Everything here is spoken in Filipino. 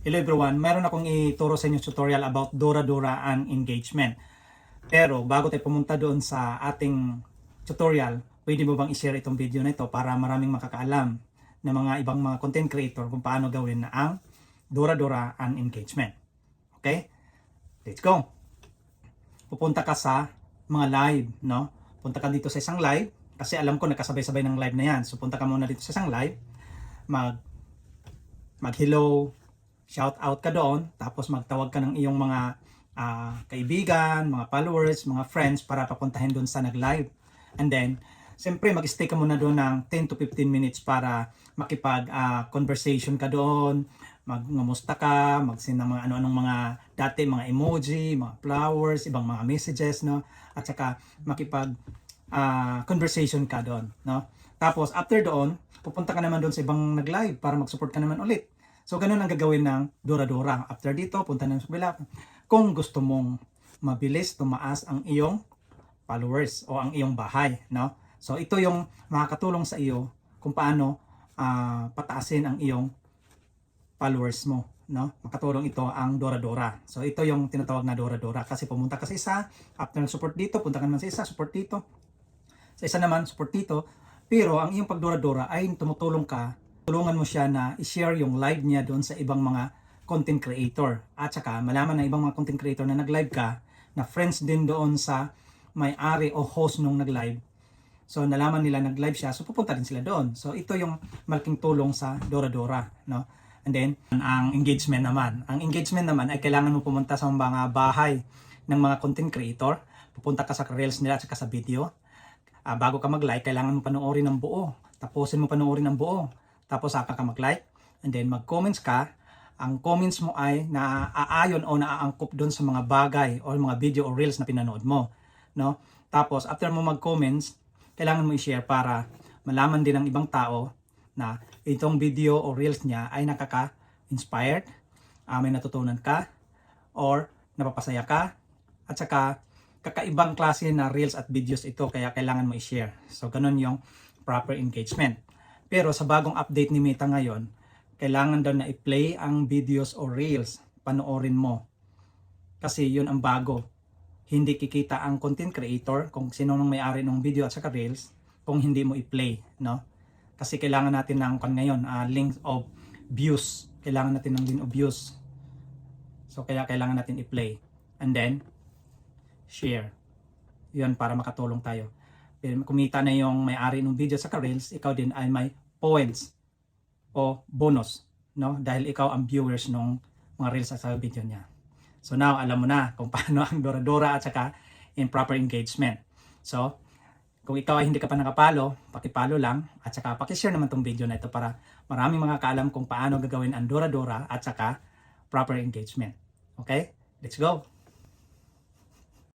Hello everyone, meron akong ituro sa inyo tutorial about Dora and engagement. Pero bago tayo pumunta doon sa ating tutorial, pwede mo bang i-share itong video na ito para maraming makakaalam ng mga ibang mga content creator kung paano gawin na ang Dora and engagement. Okay? Let's go! Pupunta ka sa mga live, no? Punta ka dito sa isang live, kasi alam ko nakasabay-sabay ng live na yan. So punta ka muna dito sa isang live, mag-hello, shout out ka doon, tapos magtawag ka ng iyong mga kaibigan, mga followers, mga friends para papuntahin doon sa nag-live. And then, siyempre mag-stay ka muna doon ng 10 to 15 minutes para makipag-conversation ka doon, magngumusta ka, mag-send ng mga ano-anong mga dati, mga emoji, mga flowers, ibang mga messages, no? At saka makipag-conversation ka doon, no? Tapos, after doon, pupunta ka naman doon sa ibang nag-live para mag-support ka naman ulit. So, ganun ang gagawin ng Dora. After dito, punta na sa kabila. Kung gusto mong mabilis tumaas ang iyong followers o ang iyong bahay, no? So, ito yung makakatulong sa iyo kung paano pataasin ang iyong followers mo, no? Makatulong ito ang Dora. So, ito yung tinatawag na Dora kasi pumunta ka sa isa, after support dito, punta ka naman sa isa, support dito. Sa isa naman, support dito. Pero ang iyong pag Dora ay tulungan mo siya na i-share yung live niya doon sa ibang mga content creator. At saka malaman ng ibang mga content creator na nag-live ka, na friends din doon sa may-ari o host nung nag-live. So nalaman nila nag-live siya, so pupunta din sila doon. So ito yung malaking tulong sa Dora, no? And then, ang engagement naman. Ang engagement naman ay kailangan mo pumunta sa mga bahay ng mga content creator. Pupunta ka sa reels nila at saka sa video. Bago ka mag-like, kailangan mo panoorin ng buo. Tapusin mo panoorin ng buo. Tapos saka ka mag-like, and then mag-comments ka. Ang comments mo ay naaayon o naaangkop doon sa mga bagay o mga video o reels na pinanood mo, no? Tapos after mo mag-comments, kailangan mo i-share para malaman din ng ibang tao na itong video o reels niya ay nakaka-inspired, may natutunan ka or napapasaya ka, at saka kakaibang klase na reels at videos ito, kaya kailangan mo i-share. So ganun yung proper engagement. Pero sa bagong update ni Meta ngayon, kailangan daw na i-play ang videos o reels. Panoorin mo. Kasi yun ang bago. Hindi kikita ang content creator kung sino nang may-ari ng video at saka reels kung hindi mo i-play, no? Kasi kailangan natin ng ngayon, link of views. Kailangan natin ng link of views. So kaya kailangan natin i-play. And then, share. Yun para makatulong tayo. Kumita na yung may-ari ng video sa reels, ikaw din ay may points o bonus, no? Dahil ikaw ang viewers ng mga reels sa video niya. So now, alam mo na kung paano ang Dora at saka improper engagement. So, kung ikaw ay hindi ka pa nakapalo, pakipalo lang at saka pakishare naman tong video na ito para maraming makakaalam kung paano gagawin ang Dora at saka proper engagement. Okay? Let's go!